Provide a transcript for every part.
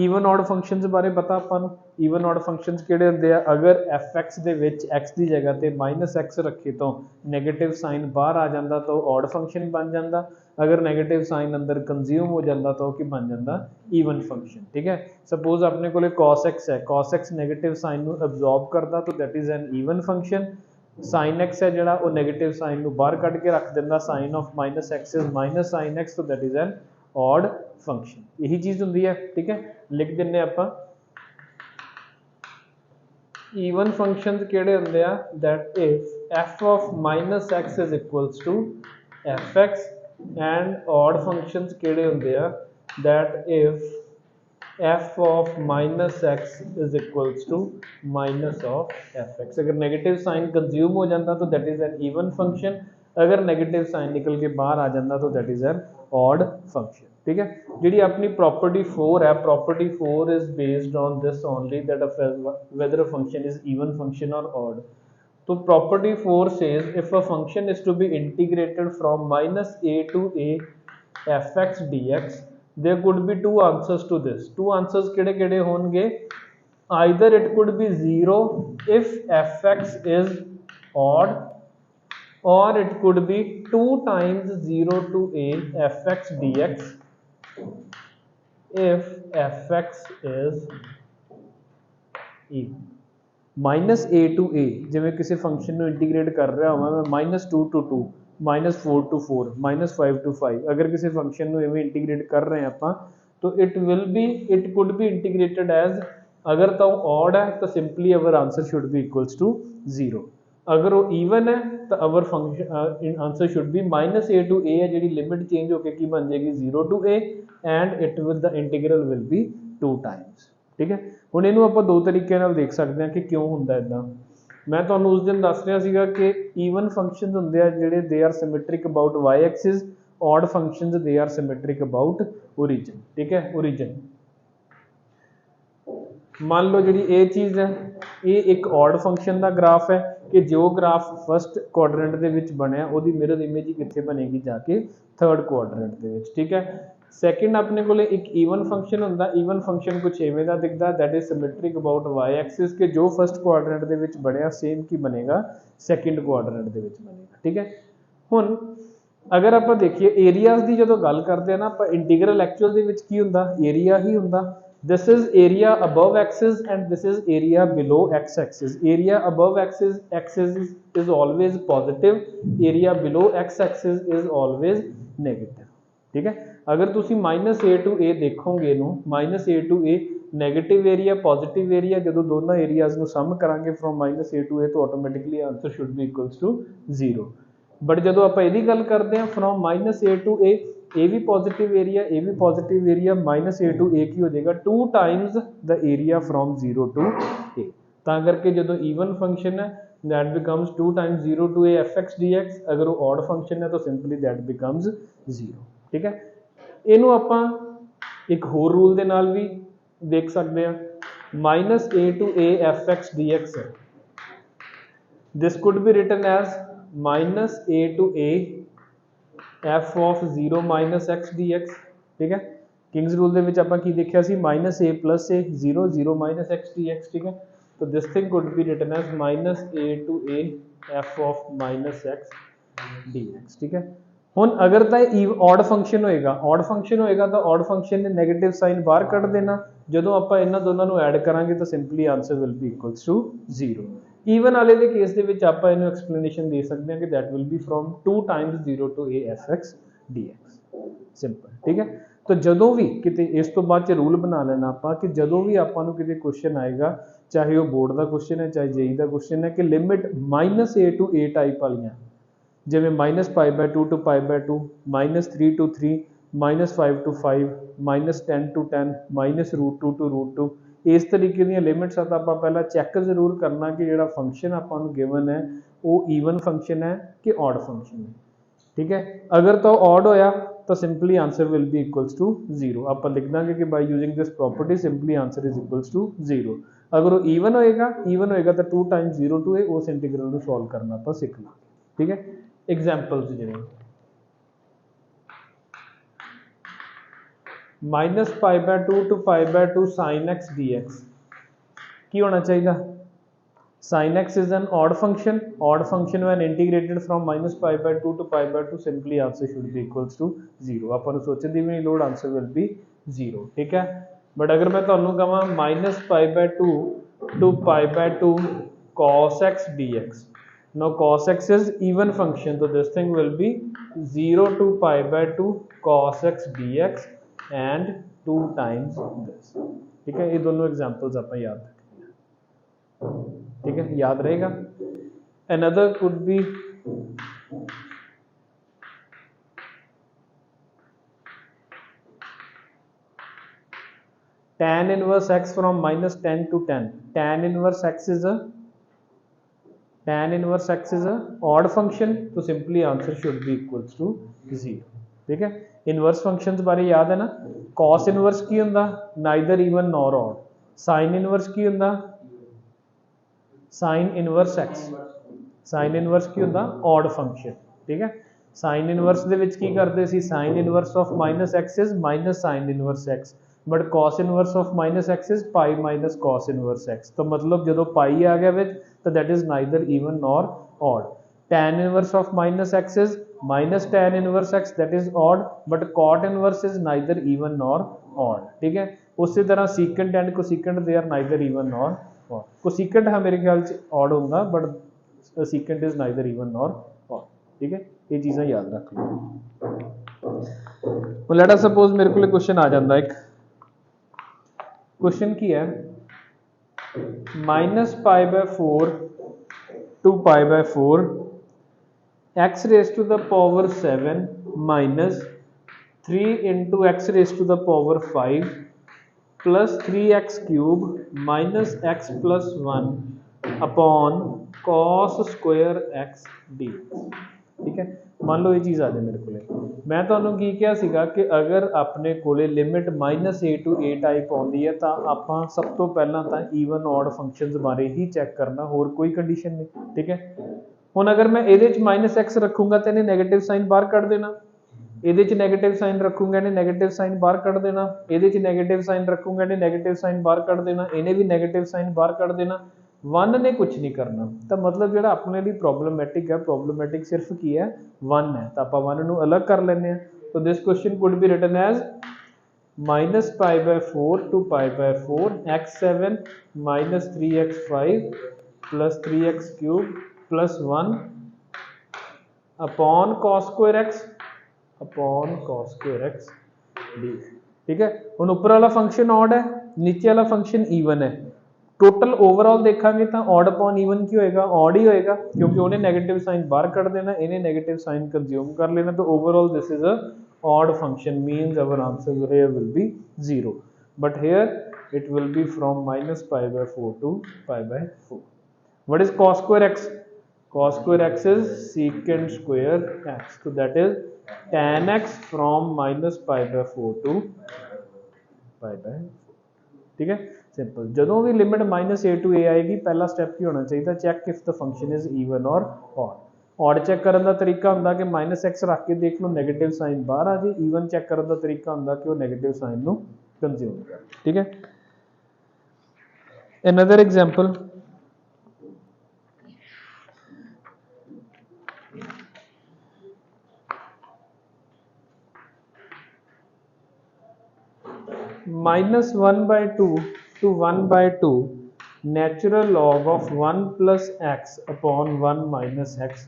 Even odd functions बारे पता आपां नूं ਈਵਨ ऑड फंक्शनस किहड़े हुंदे आ अगर एफ दे विच x की जगह ते -x रखे तो नैगेटिव साइन बाहर आ जाता तो ऑड फंक्शन बन जाता अगर नैगेटिव साइन अंदर कंज्यूम हो जाता तो कि बन जाता ईवन फंक्शन ठीक है सपोज अपने को cos x है cos x नैगेटिव साइन नूं अब्जॉर्ब करता तो that is an even function sin x है जिहड़ा वो नैगेटिव साइन नूं बाहर कढ के रख दिंदा sin of -x is -sin x तो that is an odd function यही चीज़ हुंदी है ठीक है लिख दिंने आपां even functions किहड़े हुंदे आ that if f of -x is equals to fx and odd functions किहड़े हुंदे आ that if f of -x is equals to minus of fx अगर नेगेटिव साइन कंज्यूम हो जाता तो that is an even function अगर negative sign निकल के बाहर आ जाता तो that is an odd function ठीक है जी अपनी प्रॉपर्टी 4 है property 4 is based on this only that whether a function is even function और ऑड तो property 4 says if a function is to be integrated from -a to a fx dx there could be two answers to this two answers किहड़े किहड़े होंगे either it could be 0 if fx is odd or it could be 2 times 0 to a fx dx if fx is even minus A to A जिवें किसी function ਨੂੰ integrate कर रहा होवां मैं -2 to 2 -4 to 4 -5 to 5 अगर किसी function ਨੂੰ इवें integrate कर रहे हैं ਆਪਾਂ तो it could be integrated as अगर तो ऑड है तो simply our answer should be equals to 0 अगर वो ईवन है तो our function answer should be -a to a है जी लिमिट चेंज होकर की बन जाएगी 0 to a and it will the integral will be 2 times ठीक है हुण इहनूं आपां दो तरीके नाल देख सकते हैं कि क्यों हुंदा इदां मैं तुहानूं उस दिन दस रहा सीगा कि ईवन फंक्शनस हुंदे आ जिहड़े they are symmetric about y axis odd functions they are symmetric about origin ठीक है ओरिजिन मान लो जी ये चीज़ है ये एक ऑड फंक्शन का ग्राफ है कि जो ग्राफ फस्ट क्वाड्रेंट दे विच बनया उहदी मिरर इमेज ही कित्थे बनेगी जाके थर्ड क्वाड्रेंट दे विच ठीक है सैकेंड अपने को एक ईवन फंक्शन हुंदा ईवन फंक्शन कुछ इवें दा दिखदा that is symmetric about Y axis के जो फस्ट क्वाड्रेंट दे विच बनया सेम की बनेगा सैकेंड क्वाड्रेंट दे विच बनेगा ठीक है हुण अगर आप देखिए एरियाज की जो गल करते हैं ना आप इंटीग्रल एक्चुअल दे विच की हुंदा एरिया ही हुंदा this is area above axis and this is area below x axis area above axis is always positive area below x axis is always negative ठीक है अगर तुसी -a to a देखोगे नू -a to a negative area positive area जो दोनों areas नू sum करांगे फ्रॉम -a to a तो automatically answer should be equals to 0 but जो आप इहदी गल करते हैं फ्रॉम -a to a ए भी positive area -a to a की हो जाएगा 2 times the area from 0 to a तां करके जो ईवन फंक्शन है that becomes 2 times 0 to a fx dx अगर वो ऑड फंक्शन है तो सिंपली दैट बिकम्स 0 ठीक है इनू आपां एक होर रूल दे नाल भी देख सकते हैं -a to a fx dx है this could be written as -a to a f of 0 minus x dx ठीक है किंग्स रूल दे विच आपां की देखिया सी -a plus a 0 0 minus x dx ठीक है तो this thing could be written as -a to a f of minus x dx ठीक है हुण अगर तो ऑड फंक्शन होएगा तो ऑड फंक्शन ने नेगेटिव साइन बाहर कढ़ देना जदों आपां इन्हां दोनों नूं ऐड करांगे तो simply answer will be equals to 0 even वाले के केस दे विच आपां इहनूं एक्सप्लेनेशन दे सकते हैं कि that will be from 2 times 0 to a fx dx simple ठीक है तो जदों भी किते इस तो बाद च रूल बना लेना आपां कि जदों भी आपां नूं किते क्वेश्चन आएगा चाहे वो बोर्ड का क्वेश्चन है चाहे जेई का क्वेश्चन है कि limit -a to a type वालियां जिवें -π/2 to π/2 -3 to 3 -5 to 5 -10 to 10 -√2 to √2 इस तरीके दी लिमिट्स तो आप पहला चैक जरूर करना कि जो फंक्शन आपको गिवन है वो ईवन फंक्शन है कि ऑड फंक्शन है ठीक है अगर तो ऑड होया तो simply answer will be equals to 0 आप लिख देंगे कि by using this property simply answer is equals to 0 अगर वो ईवन होएगा तो 2 टाइम्स 0 to a उस इंटीग्रल को सॉल्व करना आप सीखना ठीक है एग्जाम्पल्स जिवें minus pi by 2 to pi by 2 sine x d x की होना चाहिए sin x is an odd function when integrated from minus pi by 2 to pi by 2 simply answer should be equals to 0 अपन सोचने ਦੀ ਵੀ ਨਹੀਂ ਲੋੜ answer will be 0 ठीक है but अगर मैं ਤੁਹਾਨੂੰ ਕਹਾਂ minus pi by 2 to pi by 2 cos x dx now cos x is even function so this thing will be 0 to pi by 2 cos x dx and 2 times this ठीक है ये दोनों एग्जांपल्स आप याद रखें ठीक है याद रहेगा another could be tan inverse x from minus 10 to 10 tan inverse x is a odd function तो simply answer should be equals to 0 ठीक है inverse functions बारे याद है ना cos inverse की हुंदा neither even nor odd sin inverse की हुंदा sign inverse x sine inverse की ਹੁੰਦਾ ऑड फंक्शन ठीक है साइन इनवर्स ਦੇ ਵਿੱਚ ਕੀ ਕਰਦੇ ਸੀ sine inverse of minus x is minus sine inverse x but cos inverse of minus x is pi minus cos inverse x तो मतलब ਜਦੋਂ ਪਾਈ ਆ ਗਿਆ ਵਿੱਚ ਤਾਂ that is neither even nor odd tan inverse of minus x is minus tan inverse x that is odd but cot inverse is neither even nor odd ठीक है उसी तरह secant and cosecant they are neither even nor cosecant हाँ मेरे ख्याल से odd होगा but secant is neither even nor odd ठीक है ये चीज़ें याद रख लो लेट अस सपोज मेरे को क्वेश्चन आ जाता एक क्वेश्चन की है minus pi by 4 to pi by 4 x raise to the power 7 minus 3 into x raise to the power 5 plus 3x cube minus x plus 1 upon cos square x dx ठीक है मान लो ये चीज़ आ जाए मेरे को मैं ਤੁਹਾਨੂੰ ਕੀ ਕਿਹਾ ਸੀਗਾ ਕਿ ਅਗਰ ਆਪਣੇ ਕੋਲੇ limit -a to a type ਆਉਂਦੀ ਹੈ ਤਾਂ ਆਪਾਂ ਸਭ ਤੋਂ ਪਹਿਲਾਂ ਤਾਂ ਈਵਨ ਔਡ ਫੰਕਸ਼ਨਸ ਬਾਰੇ ਹੀ ਚੈੱਕ ਕਰਨਾ ਹੋਰ ਕੋਈ ਕੰਡੀਸ਼ਨ ਨਹੀਂ ਠੀਕ ਹੈ ਹੁਣ ਅਗਰ ਮੈਂ ਇਹਦੇ ਚ -x ਰੱਖੂੰਗਾ ਤਾਂ ਇਹਨੇ ਨੈਗੇਟਿਵ ਸਾਈਨ ਬਾਹਰ ਕੱਢ ਦੇਣਾ ਇਹਦੇ ਚ ਨੈਗੇਟਿਵ ਸਾਈਨ ਰੱਖੂੰਗਾ ਇਹਨੇ ਨੈਗੇਟਿਵ ਸਾਈਨ ਬਾਹਰ ਕੱਢ ਦੇਣਾ ਇਹਦੇ ਚ ਨੈਗੇਟਿਵ ਸਾਈਨ ਰੱਖੂੰਗਾ ਇਹਨੇ ਨੈਗੇਟਿਵ ਸਾਈਨ ਬਾਹਰ ਕੱਢ ਦੇਣਾ ਇਹਨੇ ਵੀ ਨੈਗੇਟਿਵ ਸਾਈਨ ਬਾਹਰ ਕੱਢ ਦੇਣਾ 1 ਨੇ ਕੁਝ ਨਹੀਂ ਕਰਨਾ ਤਾਂ ਮਤਲਬ ਜਿਹੜਾ ਆਪਣੇ ਲਈ ਪ੍ਰੋਬਲਮੈਟਿਕ ਹੈ ਪ੍ਰੋਬਲਮੈਟਿਕ ਸਿਰਫ ਕੀ ਹੈ 1 ਹੈ ਤਾਂ ਆਪਾਂ 1 ਨੂੰ ਅਲੱਗ ਕਰ ਲੈਂਦੇ ਆ so this question could be written as minus pi by 4 to pi by 4 x7 minus 3x5 plus 3x cube plus 1 upon cos square x upon cos square x d ठीक है ਹੁਣ ਉੱਪਰ ਵਾਲਾ ਫੰਕਸ਼ਨ ऑड है नीचे वाला function even है total overall देखांगे तो ऑड अपॉन इवन की होएगा ऑड ही होएगा क्योंकि उन्हें नेगेटिव साइन बाहर कर देना इन्हें नेगेटिव साइन कंज्यूम कर लेना तो overall this is a odd function means our answer here will be 0 but here it will be from minus pi by 4 to pi by 4 what is cos square x is secant square x so that is tan x from minus pi by 4 to pi by 4 ठीक है simple ਜਦੋਂ ਵੀ limit -a to a ਆਏਗੀ ਪਹਿਲਾ step ਕੀ ਹੋਣਾ ਚਾਹੀਦਾ check if the function is even ਔਰ odd check ਕਰਨ ਦਾ ਤਰੀਕਾ ਹੁੰਦਾ ਕਿ -x ਰੱਖ ਕੇ ਦੇਖ ਲਓ ਨੈਗੇਟਿਵ ਸਾਈਨ ਬਾਹਰ ਆ ਜੇ ਈਵਨ ਚੈੱਕ ਕਰਨ ਦਾ ਤਰੀਕਾ ਹੁੰਦਾ ਕਿ ਉਹ ਨੈਗੇਟਿਵ ਸਾਈਨ ਨੂੰ ਕੰਜ਼ਿਊਮ ਕਰੇ ਠੀਕ ਹੈ another example -1/2 to 1/2 natural log of 1 plus x upon 1 minus x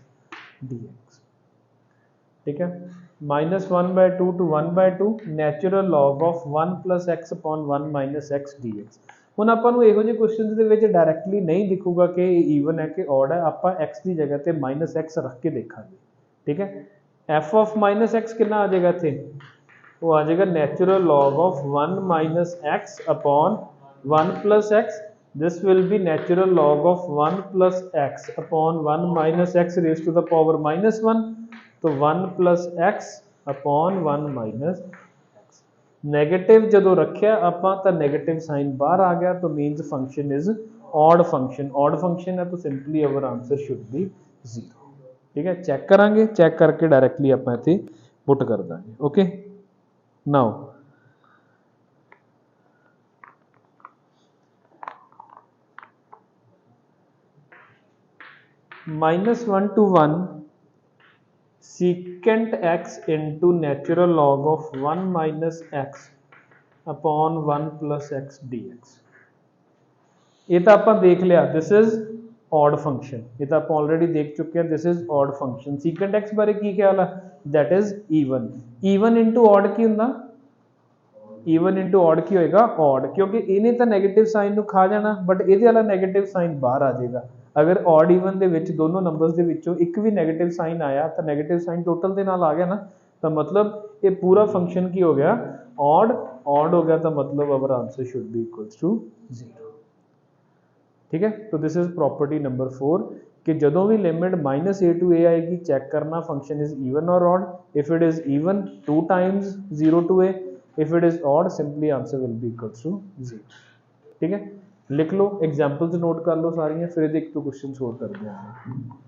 dx ठीक है -1/2 to 1/2 natural log of 1 plus x upon 1 minus x dx ਹੁਣ ਆਪਾਂ ਨੂੰ ਇਹੋ ਜਿਹੇ ਕੁਐਸਚਨਸ ਦੇ ਵਿੱਚ ਡਾਇਰੈਕਟਲੀ ਨਹੀਂ ਦਿਖੂਗਾ ਕਿ ਇਹ ਈਵਨ ਹੈ ਕਿ ਔਡ ਹੈ ਆਪਾਂ x ਦੀ ਜਗ੍ਹਾ ਤੇ -x ਰੱਖ ਕੇ ਦੇਖਾਂਗੇ ਠੀਕ ਹੈ f of -x ਕਿੰਨਾ ਆ ਜਾਏਗਾ ਇੱਥੇ वो आ जाएगा natural log of 1 minus x upon 1 plus x this will be natural log of 1 plus x upon 1 minus x raise to the power -1 तो 1 plus x upon 1 minus x negative जो रखिया आपां तो नेगेटिव साइन बाहर आ गया तो मीनस function is odd function है तो simply our answer should B 0 ठीक है चेक करांगे चेक करके डायरेक्टली आपां इत्थे पुट कर देंगे okay Now -1 to 1 secant x into natural log of 1 minus x upon 1 plus x dx। ये तो आप देख लिया, दिस इज ऑड फंक्शन, ये तो आप ऑलरेडी देख चुके हैं, this is odd function. Secant x बारे की ख्याल है, that is even. Even into odd की हुंदा, ईवन इंटू ऑड की होएगा ऑड, क्योंकि इन्हें तो नैगेटिव साइन ਨੂੰ खा जाना, बट ਇਹਦੇ वाला नैगेटिव साइन बाहर आ जाएगा। अगर ऑड ईवन ਦੇ ਵਿੱਚ ਦੋਨੋਂ ਨੰਬਰਸ ਦੇ ਵਿੱਚੋਂ ਇੱਕ ਵੀ ਨੈਗੇਟਿਵ ਸਾਈਨ ਆਇਆ ਤਾਂ ਨੈਗੇਟਿਵ ਸਾਈਨ ਟੋਟਲ ਦੇ ਨਾਲ ਆ ਗਿਆ ਨਾ, ਤਾਂ मतलब ये पूरा फंक्शन की हो गया ऑड, ऑड हो गया, तो मतलब our answer should be equals to 0। ठीक है, तो दिस इज प्रॉपर्टी नंबर 4 कि जदों भी लिमिट -a टू a आएगी चेक करना फंक्शन इज इवन और odd. If it is even 2 times 0 to a, if it is odd simply answer will be equals to 0। ठीक है, लिख लो, एग्जांपल्स नोट कर लो सारियां, फिर एक तो क्वेश्चन सोल्व करते हैं।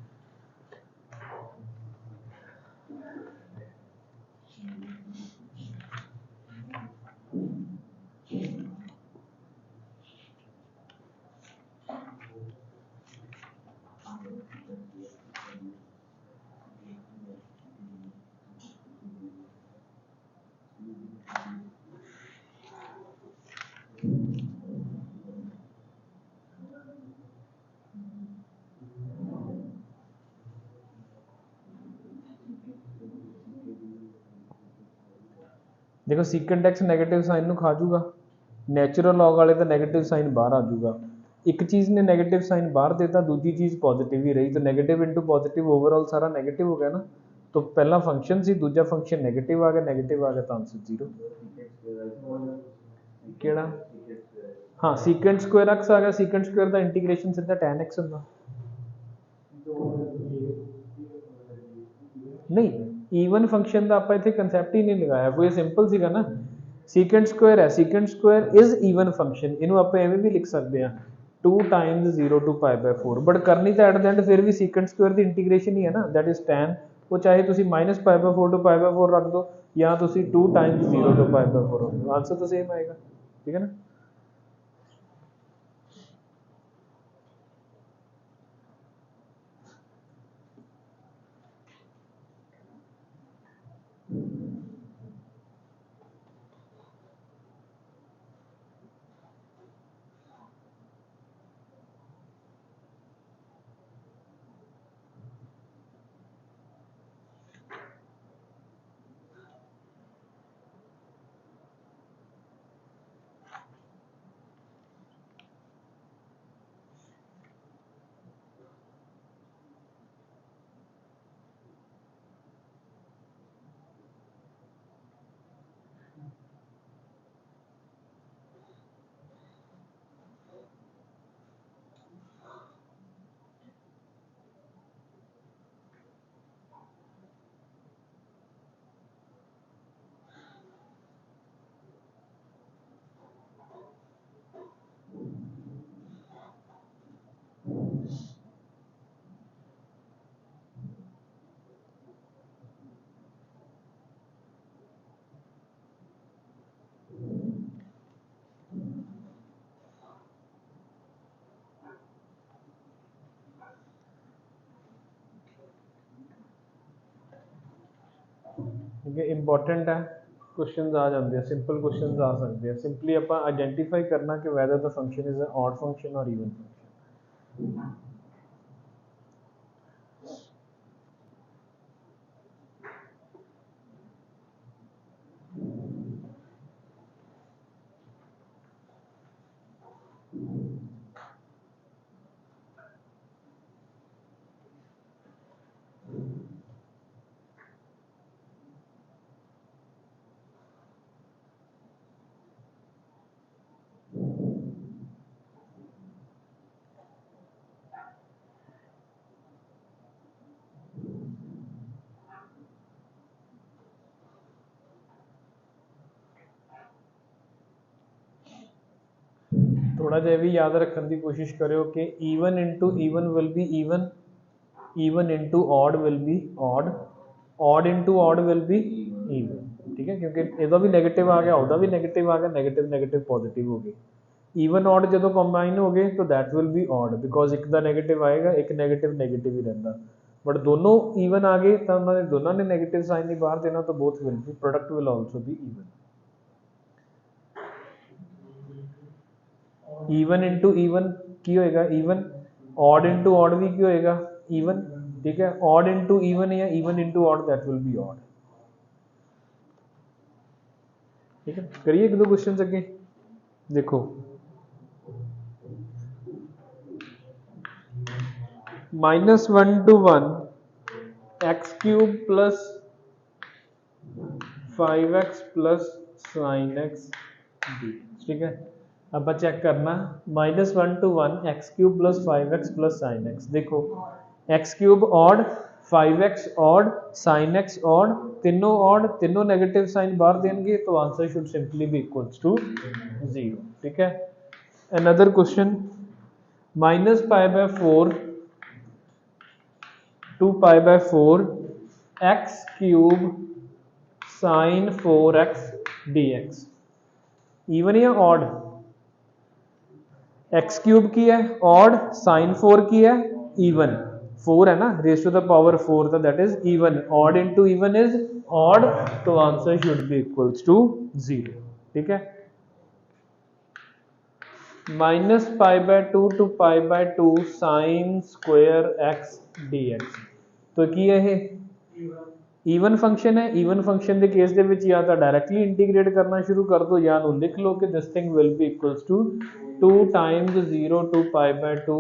देखो सीकेंट एक्स नैगेटिव साइन ਨੂੰ ਖਾ ਜੂਗਾ, ਨੈਚੁਰਲ ਲੌਗ ਵਾਲੇ ਤਾਂ ਨੈਗੇਟਿਵ ਸਾइन ਬਾਹਰ ਆ ਜੂਗਾ। एक चीज़ ने नेगेटिव साइन बाहर देता, दूसरी चीज़ पॉजिटिव ही रही, तो नेगेटिव इंटू पॉजिटिव ओवरऑल सारा नेगेटिव हो गया ना। तो पहला फंक्शन सी, दूजा फंक्शन नेगेटिव आ गया, नेगेटिव आ गया तो आंसर 0। केड़ा हाँ सीकेंट स्क्वायर एक्स आ गया, सीकेंट स्क्वायर का इंटीग्रेशन सीधा tan x होगा। नहीं, ਈਵਨ फंक्शन का आप इतने कंसैप्ट ही नहीं लगाया, कोई सिंपल सीगा ना। सीकेंट स्क्वायर है, secant square is even function, इनू आप एवें भी लिख सकते हैं 2 टाइम्स 0 टू π/4, बट करनी तो एट द एंड फिर भी सीकेंट स्क्वायर की इंटीग्रेशन ही है ना, दैट इज tan। वो चाहे तुम -π/4 टू π/4 रख दो या तुम 2 टाइम्स 0 टू π/4 रख दो, आंसर तो सेम आएगा। ठीक है ना। इंपॉर्टेंट है, क्वेश्चन आ जाते हैं, सिंपल क्वेश्चन आ सकते हैं। सिंपली आप आइडेंटिफाई करना कि weather the function is an odd function और इवन फंक्शन। थोड़ा जिहा भी याद रखने की कोशिश करो कि even into even will be even, even into odd will be odd, odd into odd will be even. ठीक है, क्योंकि इसका भी नैगेटिव आ गया, उसका भी नैगेटिव आ गया, नैगेटिव नैगेटिव पॉजिटिव हो गई। ਈਵਨ ऑड ਜਦੋਂ ਕੰਬਾਈਨ ਹੋ ਗਏ ਤਾਂ that will be odd because ਇੱਕ ਦਾ ਨੈਗੇਟਿਵ ਆਏਗਾ, ਇੱਕ ਨੈਗੇਟਿਵ ਨੈਗੇਟਿਵ ਹੀ ਰਹਿੰਦਾ, बट दोनों ईवन आ गए तो उन्होंने दोनों ने नेगेटिव साइन नहीं बाहर देना, तो both will be product will also B even. Even into even की होएगा ईवन, ऑड इंटू ऑड भी की होएगा ईवन, ठीक है। ऑड इंटू ईवन या even into odd that will be odd, ठीक है। करिए एक दो क्वेश्चन अगे देखो, -1 to 1 x cube plus 5x plus sin x d, ठीक है। अब चेक करना -1 to 1 x cube plus 5x plus sin x, देखो x cube odd, 5x odd, sin x odd, तीनों ऑड, तीनों नेगेटिव साइन बाहर देंगे तो answer should simply be equals to 0, ठीक है। Another question -π/4 2 π/4 x cube sin 4x dx, even या odd, x cube की है ऑड, sin 4 की है इवन, 4 है ना, रेज टू द पावर 4 तो that is even, odd into even is odd, तो answer should be equals to 0, ठीक है। -π/2 to π/2 sin square x dx, तो की है ये ਈਵਨ ਫੰਕਸ਼ਨ ਹੈ। ਈਵਨ ਫੰਕਸ਼ਨ ਦੇ ਕੇਸ ਦੇ ਵਿੱਚ ਜਾਂ ਤਾਂ ਡਾਇਰੈਕਟਲੀ ਇੰਟੀਗ੍ਰੇਟ ਕਰਨਾ ਸ਼ੁਰੂ ਕਰ ਦੋ ਜਾਂ ਨੂੰ ਲਿਖ ਲਓ ਕਿ this thing will be equals to 2 times 0 to π/2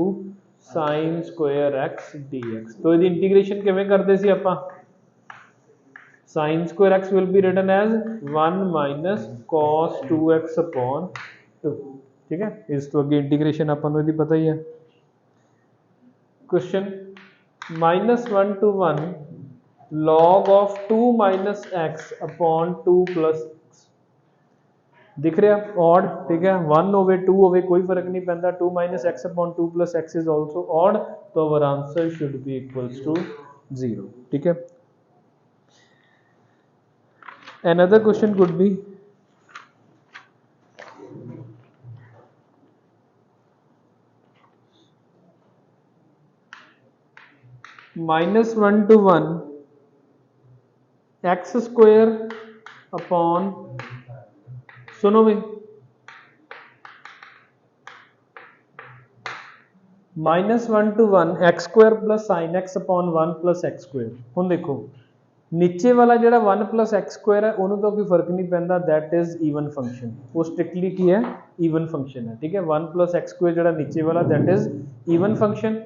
sin square x dx, तो ਇਹਦੀ ਇੰਟੀਗ੍ਰੇਸ਼ਨ ਕਿਵੇਂ ਕਰਦੇ ਸੀ ਆਪਾਂ, sin square x will be written as 1 minus cos 2x upon 2, ठीक है। इस तो अगे इंटीग्रेशन अपन को यदि पता ही है। Question -1 to 1 log of 2 minus x upon 2 plus x, दिख रहा है ऑड, ठीक है। 1 होवे 2 होवे कोई फर्क नहीं पैंदा, 2 minus x upon 2 plus x is also odd, तो our answer should be equals to 0, ठीक है। Another question could be -1 to 1 x square upon, सुनो भाई, -1 to 1 x square plus sin x upon 1 plus x square, ਹੁਣ देखो नीचे वाला ਜਿਹੜਾ 1 plus x square है ਉਹਨੂੰ ਤਾਂ ਕੋਈ फर्क नहीं पैंदा, that is even function, वो strictly की है even function है, ठीक है। 1 plus x square ਜਿਹੜਾ नीचे वाला that is even function,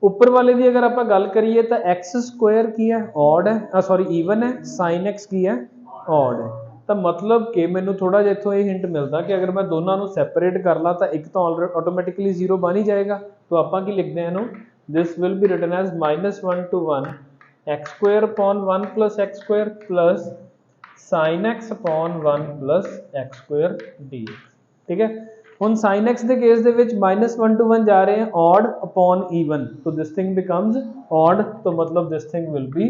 ऊपर वाले की अगर आप गल करिए तो एक्स स्क्वायर की है ऑड है, सॉरी ईवन है, साइन एक्स की है ऑड है, तो मतलब कि मैंने थोड़ा जिहा इत्थों ये हिंट मिलता कि अगर मैं दोनों को सैपरेट कर ला तो एक तो ऑटोमैटिकली 0 बन ही जाएगा, तो आप की लिखते हैं this will be written as -1 to 1 x square upon 1 plus x square plus sine x upon 1 plus x square dx, ठीक है। ਹੁਣ sin x ਦੇ ਕੇਸ ਦੇ ਵਿੱਚ -1 to 1 ਜਾ ਰਹੇ हैं odd upon even, तो this thing becomes odd, तो मतलब this thing will be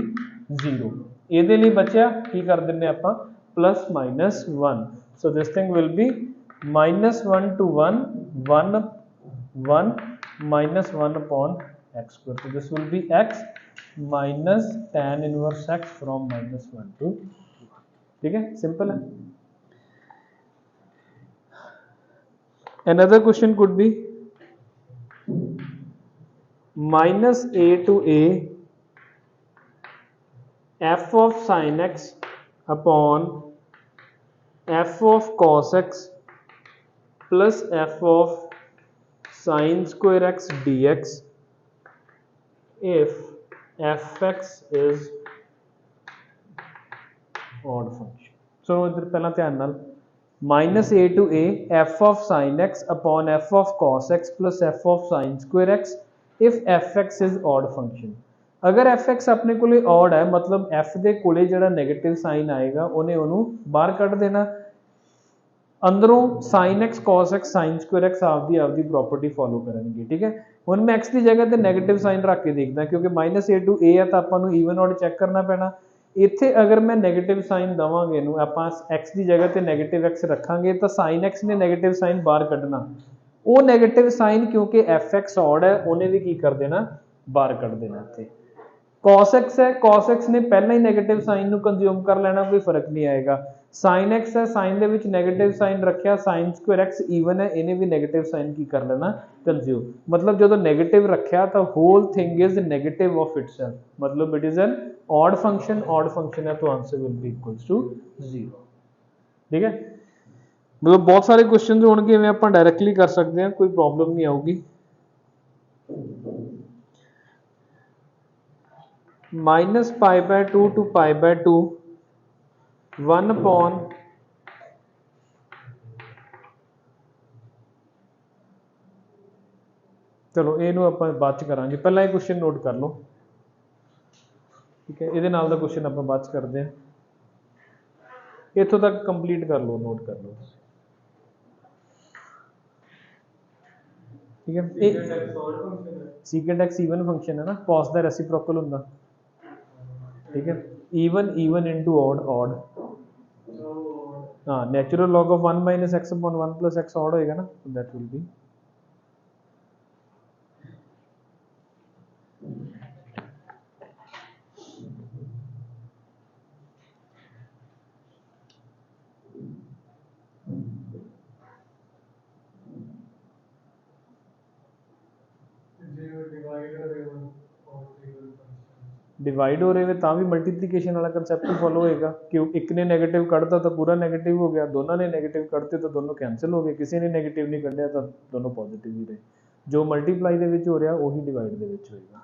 0। ਇਹਦੇ ਲਈ ਬਚਿਆ ਕੀ ਕਰ ਦਿੰਨੇ ਆਪਾਂ +-1, so this thing will be -1 to 1 1 1 -1 upon x square, so this will be x minus tan inverse x from -1 to 1, ठीक है, सिंपल है। Another question could be -a to a f of sin x upon f of cos x plus f of sin square x dx if fx is odd function। so इधर पहला ध्यान नाल -a to a f of sin x upon f of cos x plus f of sin square x if fx is odd function। अगर fx अपने कोले odd है मतलब f दे कोले जिहड़ा नेगेटिव साइन आएगा उन्हें उन्हों बाहर कढ़ देना, अंदरों sin x cos x sin square x आपदी प्रॉपर्टी फॉलो करेंगे, ठीक है। हुण मैं x की जगह ते नेगेटिव साइन रख के देखदा क्योंकि -a to a है तो आपां नूं इवन ऑड चेक करना पैना, ਇੱਥੇ ਅਗਰ ਮੈਂ ਨੈਗੇਟਿਵ ਸਾਈਨ ਦਵਾਂਗੇ ਇਹਨੂੰ, ਆਪਾਂ x ਦੀ ਜਗ੍ਹਾ ਤੇ ਨੈਗੇਟਿਵ x ਰੱਖਾਂਗੇ ਤਾਂ sin x ਨੇ ਨੈਗੇਟਿਵ ਸਾਈਨ ਬਾਹਰ ਕੱਢਣਾ, ਉਹ ਨੈਗੇਟਿਵ ਸਾਈਨ ਕਿਉਂਕਿ fx ऑड है ਉਹਨੇ ਵੀ ਕੀ ਕਰ ਦੇਣਾ, ਬਾਹਰ ਕੱਢ ਦੇਣਾ। ਇੱਥੇ cos x है, cos x ने पहले ही नैगेटिव साइन ਨੂੰ ਕੰਜ਼ਿਊਮ ਕਰ ਲੈਣਾ, ਕੋਈ ਫਰਕ ਨਹੀਂ ਆਏਗਾ। sin x है, sin ਦੇ ਵਿੱਚ ਨੈਗੇਟਿਵ ਸਾਈਨ ਰੱਖਿਆ, sin ਸਕੁਅਰ x ਈਵਨ ਹੈ, ਇਹਨੇ ਵੀ ਨੈਗੇਟਿਵ ਸਾਈਨ ਕੀ ਕਰ ਲੈਣਾ, ਕੰਜ਼ਿਊਮ। मतलब ਜਦੋਂ ਨੈਗੇਟਿਵ ਰੱਖਿਆ ਤਾਂ whole thing is negative of itself, मतलब it is an odd function है, तो answer will be equals to 0। ठीक है, मतलब बहुत सारे क्वेश्चन होंगे इवें ਆਪਾਂ डायरेक्टली कर सकते हैं, कोई प्रॉब्लम नहीं आऊगी। Minus pi by 2 to pi by 2 1 upon चलो ਇਹਨੂੰ ਆਪਾਂ ਬਾਅਦ ਚ ਕਰਾਂਗੇ, ਪਹਿਲਾਂ ਇਹ ਕੁਐਸਚਨ ਨੋਟ ਕਰ ਲਓ। ਠੀਕ ਹੈ, ਇਹਦੇ ਨਾਲ ਦਾ ਕੁਐਸਚਨ ਆਪਾਂ ਬਾਅਦ ਚ ਕਰਦੇ ਹਾਂ, ਇੱਥੋਂ ਤੱਕ ਕੰਪਲੀਟ ਕਰ ਲਓ, ਨੋਟ ਕਰ ਲਓ। ठीक है, secant x इवन फंक्शन है ना, cos ਦਾ रेसिप्रोकल ਹੁੰਦਾ। ठीक है, इवन इनटू ऑड हाँ, natural log of 1 minus x upon 1 plus x odd होएगा ना, तो दैट विल बी डिवाइड हो रहे ਤਾਂ ਵੀ ਮਲਟੀਪਲੀਕੇਸ਼ਨ ਵਾਲਾ ਕਨਸੈਪਟ ਫੋਲੋ ਹੋਏਗਾ, ਕਿਉਂ ਇੱਕ ਨੇ ਨੈਗੇਟਿਵ ਕੱਢਤਾ ਤਾਂ ਪੂਰਾ ਨੈਗੇਟਿਵ ਹੋ ਗਿਆ, ਦੋਨਾਂ ਨੇ ਨੈਗੇਟਿਵ ਕੱਢਤੇ ਤਾਂ ਦੋਨੋਂ ਕੈਂਸਲ ਹੋ ਗਏ, ਕਿਸੇ ਨੇ ਨੈਗੇਟਿਵ ਨਹੀਂ ਕੱਢਿਆ ਤਾਂ ਦੋਨੋਂ ਪੋਜ਼ਿਟਿਵ ਹੀ ਰਹੇ। ਜੋ ਮਲਟੀਪਲਾਈ ਦੇ ਵਿੱਚ ਹੋ ਰਿਹਾ ਉਹੀ ਡਿਵਾਈਡ ਦੇ ਵਿੱਚ ਹੋਏਗਾ।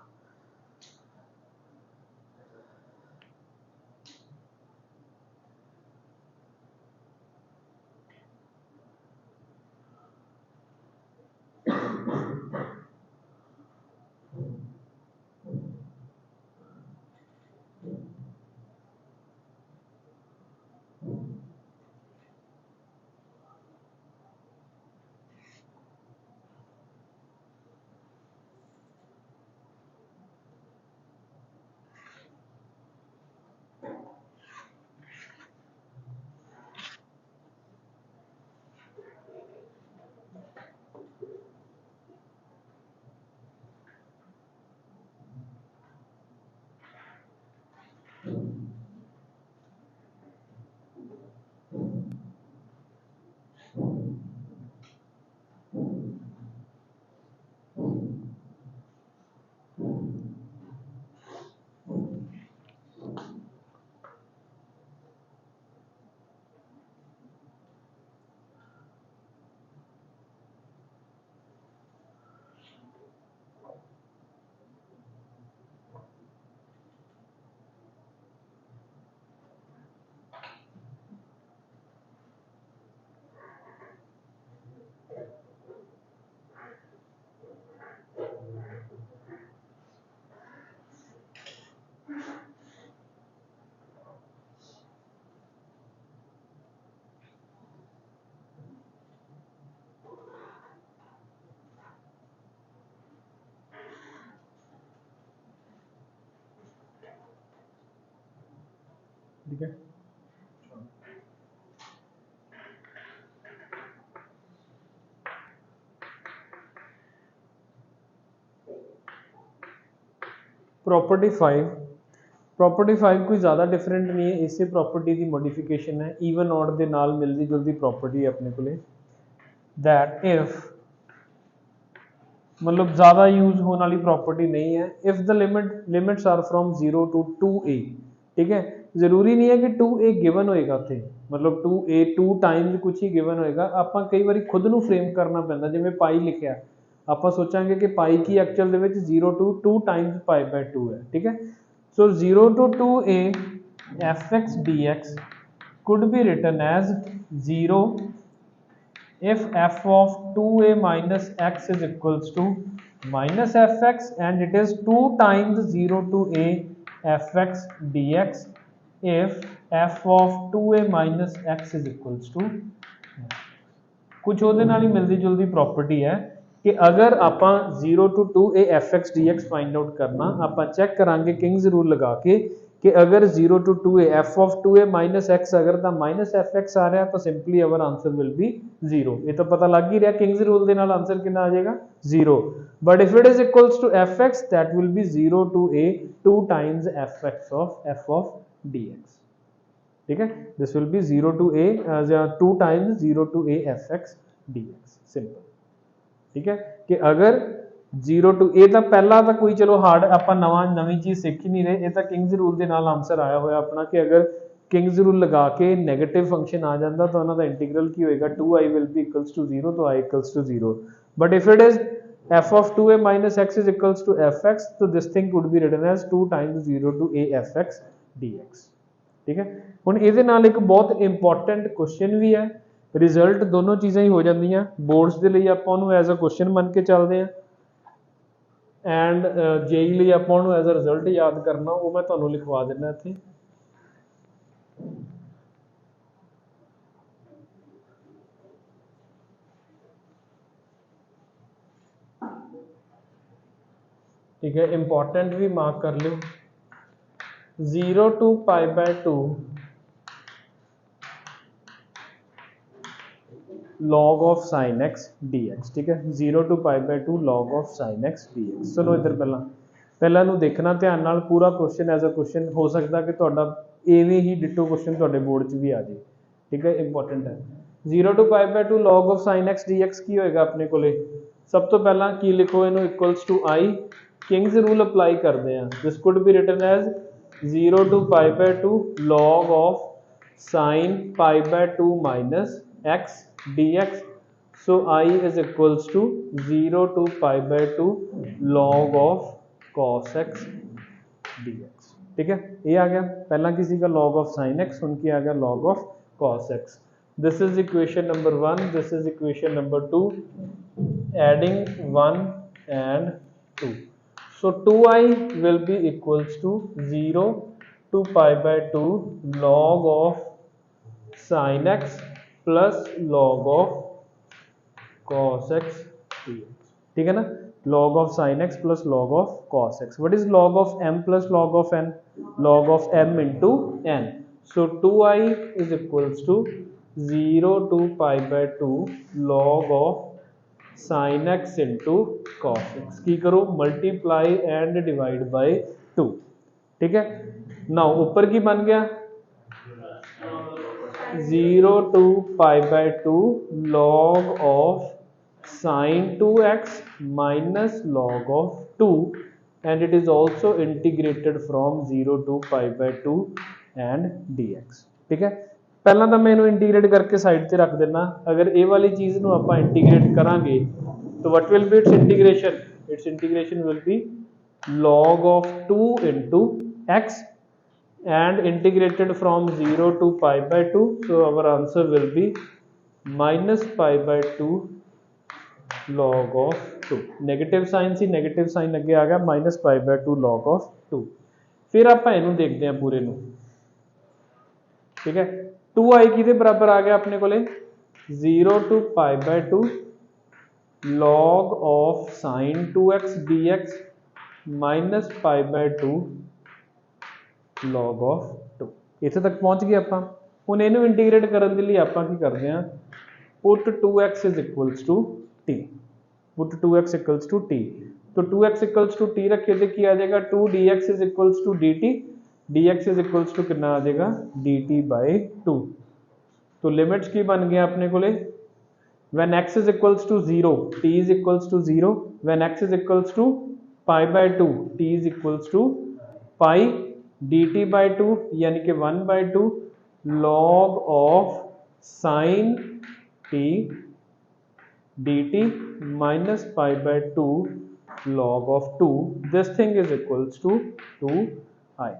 ठीक है, प्रॉपर्टी 5 कोई ज़्यादा डिफरेंट नहीं है, इसे प्रॉपर्टी की मॉडिफिकेशन है, ईवन ऑड के नाल मिलती जुलती प्रॉपर्टी है अपने को, दैट इफ मतलब ज़्यादा यूज होने वाली प्रॉपर्टी नहीं है, if the limits are from 0 to 2a। ठीक है, जरूरी नहीं है कि 2a गिवन होएगा उत्थे, मतलब 2a 2 टाइम्स कुछ ही गिवन होएगा, ਆਪਾਂ कई बार खुद ਨੂੰ फ्रेम करना पैंदा, जिवें पाई लिखिया ਆਪਾਂ सोचांगे कि पाई की एक्चुअल दे विच 0 टू 2 टाइम्स पाई बाय 2 है। ठीक है, so 0 to 2a fx dx could be written as 0 if f of 2a minus x is equals to minus fx and it is 2 times 0 to a fx dx if f of 2a minus x is equals to कुछ ਉਹਦੇ ਨਾਲ ਹੀ ਮਿਲਦੀ ਜੁਲਦੀ property है कि अगर ਆਪਾਂ 0 to 2a fx dx find out करना, ਆਪਾਂ चेक करांगे किंग्स रूल लगा के कि अगर 0 to 2a f of 2a minus x अगर ਤਾਂ minus fx आ रहा है तो simply our answer will be 0। ये तो पता लग ही रहा किंग्स रूल ਦੇ ਨਾਲ आंसर कितना आ जाएगा 0। but if it is equals to fx that will be 0 to a 2 times f of dx। ठीक है, this will be 0 to a 2 times 0 to a fx dx simple. ठीक है कि अगर 0 to a ਤਾਂ ਪਹਿਲਾ ਤਾਂ ਕੋਈ ਚਲੋ ਹਾਰਡ ਆਪਾਂ ਨਵੀਂ ਚੀਜ਼ ਸਿੱਖ ਹੀ ਨਹੀਂ ਰਹੇ, ਇਹ ਤਾਂ ਕਿੰਗਸ ਰੂਲ ਦੇ ਨਾਲ ਆਨਸਰ ਆਇਆ ਹੋਇਆ ਆਪਣਾ ਕਿ ਅਗਰ ਕਿੰਗਸ ਰੂਲ ਲਗਾ ਕੇ 네ਗੇਟਿਵ ਫੰਕਸ਼ਨ ਆ ਜਾਂਦਾ ਤਾਂ ਉਹਨਾਂ ਦਾ ਇੰਟੀਗਰਲ ਕੀ ਹੋਏਗਾ 2i will be equals to 0 तो i equals to 0। but if it is f of 2a minus x is equals to fx so this thing could be written as 2 times 0 to a fx dx। ठीक है, ਹੁਣ ਇਹਦੇ ਨਾਲ ਇੱਕ ਬਹੁਤ important question ਵੀ ਹੈ, result ਦੋਨੋਂ ਚੀਜ਼ਾਂ ਹੀ ਹੋ ਜਾਂਦੀਆਂ ਬੋਰਡਸ ਦੇ ਲਈ ਆਪਾਂ ਉਹਨੂੰ ਐਜ਼ ਅ ਕੁਐਸਚਨ ਮੰਨ ਕੇ ਚੱਲਦੇ ਹਾਂ एंड जेई ਲਈ ਆਪਾਂ ਉਹਨੂੰ ਐਜ਼ ਅ ਰਿਜ਼ਲਟ ਯਾਦ ਕਰਨਾ ਉਹ ਮੈਂ ਤੁਹਾਨੂੰ ਲਿਖਵਾ ਦਿੰਦਾ ਇੱਥੇ। ठीक है, इंपॉर्टेंट भी मार्क कर लो 0 to π/2 log of sin x dx। ठीक है, 0 to π/2 log of sin x dx। चलो इधर ਪਹਿਲਾਂ ਨੂੰ ਦੇਖਣਾ ਧਿਆਨ ਨਾਲ ਪੂਰਾ ਕੁਐਸਚਨ ਐਜ਼ ਅ ਕੁਐਸਚਨ ਹੋ ਸਕਦਾ ਕਿ ਤੁਹਾਡਾ ਐਵੇਂ ਹੀ ਡਿਟੋ ਕੁਐਸਚਨ ਤੁਹਾਡੇ ਬੋਰਡ 'ਚ ਵੀ ਆ ਜਾਏ। ਠੀਕ ਹੈ, ਇੰਪੋਰਟੈਂਟ ਹੈ 0 to π/2 log of sin x dx ਕੀ ਹੋਏਗਾ ਆਪਣੇ ਕੋਲੇ। ਸਭ ਤੋਂ ਪਹਿਲਾਂ ਕੀ ਲਿਖੋ ਇਹਨੂੰ equals to i king's rule apply ਕਰਦੇ ਆ। This could be written as 0 to π/2 log of sin π/2 minus x dx। so I is equals to 0 to π/2 log of cos x dx। ठीक है, ये आ गया पहला किसी का log of sin x, उनकी आ गया log of cos x। this is equation number 1, this is equation number 2, adding 1 and 2 so 2i will be equals to 0 to π/2 log of sin x plus log of cos x dx। ठीक है ना, log of sin x plus log of cos x। what is log of m plus log of n? log of m into n। so 2i is equals to 0 to π/2 log of sin x into cos x। की करो multiply and divide by 2। ठीक है, now ऊपर की बन गया 0 to π/2 log of sin 2x minus log of 2 and it is also integrated from 0 to π/2 and dx। ठीक है, ਪਹਿਲਾਂ ਤਾਂ ਮੈਂ ਇਹਨੂੰ ਇੰਟੀਗ੍ਰੇਟ ਕਰਕੇ ਸਾਈਡ ਤੇ ਰੱਖ ਦੇਣਾ। ਅਗਰ ਇਹ ਵਾਲੀ ਚੀਜ਼ ਨੂੰ ਆਪਾਂ ਇੰਟੀਗ੍ਰੇਟ ਕਰਾਂਗੇ ਤਾਂ what will be its integration? its integration will be log of 2 into x and integrated from 0 to π/2 so our answer will be minus π/2 log of 2। Negative sign सी नेगेटिव साइन अगे आ गया minus π/2 log of 2। फिर ਆਪਾਂ ਇਹਨੂੰ ਦੇਖਦੇ ਹਾਂ ਪੂਰੇ ਨੂੰ। ठीक है, 2i किहदे बराबर आ गया अपने कोले 0 to π/2 log of sin 2x dx minus π/2 log of 2। ਇੱਥੇ ਤੱਕ ਪਹੁੰਚ ਗਏ ਆਪਾਂ। ਹੁਣ ਇਹਨੂੰ ਇੰਟੀਗ੍ਰੇਟ ਕਰਨ ਦੇ ਲਈ ਆਪਾਂ ਕੀ ਕਰਦੇ ਹਾਂ put 2x is equals to t। put 2x equals to t तो 2x equals to t रखे थे क्या आ जाएगा 2 dx is equals to dt। dx is equals to कितना आ जाएगा dt by 2। तो लिमिट्स की बन गया अपने को ले when x is equals to 0 t is equals to 0 when x is equals to π/2 t is equals to pi dt by 2 यानी कि 1/2 log of sin t dt minus π/2 log of 2। this thing is equals to 2i।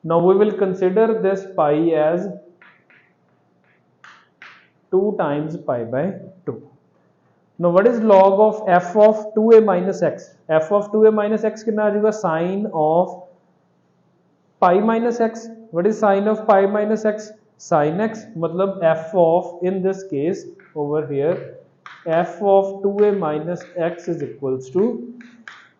now we will consider this pi as 2 times π/2। now what is log of f of 2a minus x? f of 2a minus x कितना आ जाएगा sin of pi minus x। what is sin of pi minus x? sin x मतलब f of in this case over here f of 2a minus x is equals to